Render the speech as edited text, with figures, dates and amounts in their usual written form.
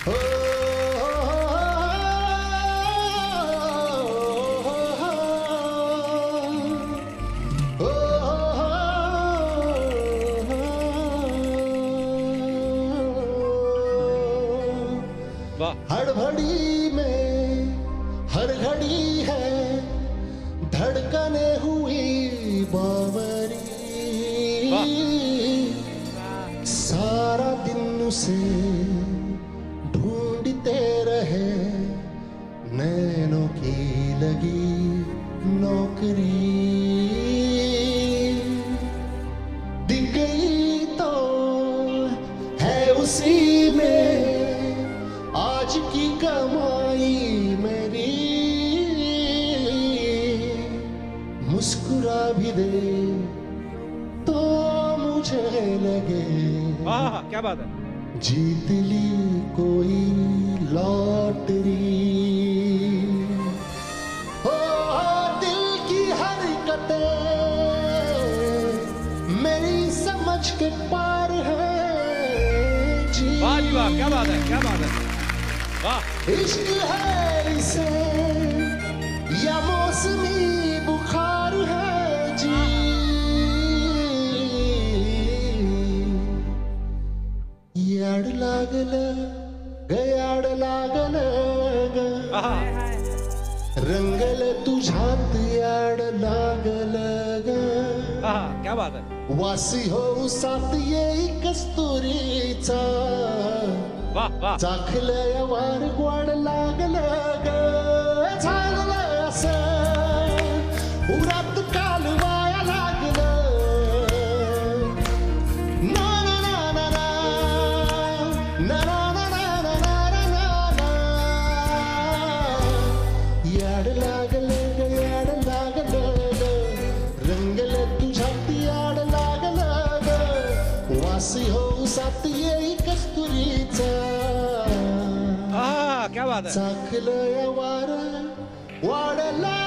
हो, वाह। हड़बड़ी में हर घड़ी है धड़कने हुई बावरी, सारा दिन उसे ढूंढते रहे नैनों की लगी नौकरी, दिख गई तो है उसी में आज की कमाई मेरी, मुस्कुरा भी दे तो मुझे लगे वाह क्या बात है। जीत ली कोई लॉटरी। हो दिल की हरकतें मेरी समझ के पार है जी। वाह जी वाह क्या बात है, क्या बात है। वाह। इश्क है इसे या मौसमी बुखार है जी, याड लागलं गयाड लागलं ग, रंगल तुझ्यात याड लागलं ग, क्या बात है। वासी हो साथ येई कस्तुरीचा, वाह वाह। चाखलं वार गोड लागलं ग, झालं असं उरात कालवाया लागलं, ना ना ना ना ना ना ना ना ना ना ना, याड लागलं ग याड लागलं ग, रंगलं तुझ्यात याड लागलं ग, वासी हो साथ येई कस्तुरीचा, क्या बात है। चाखलं वार वाढला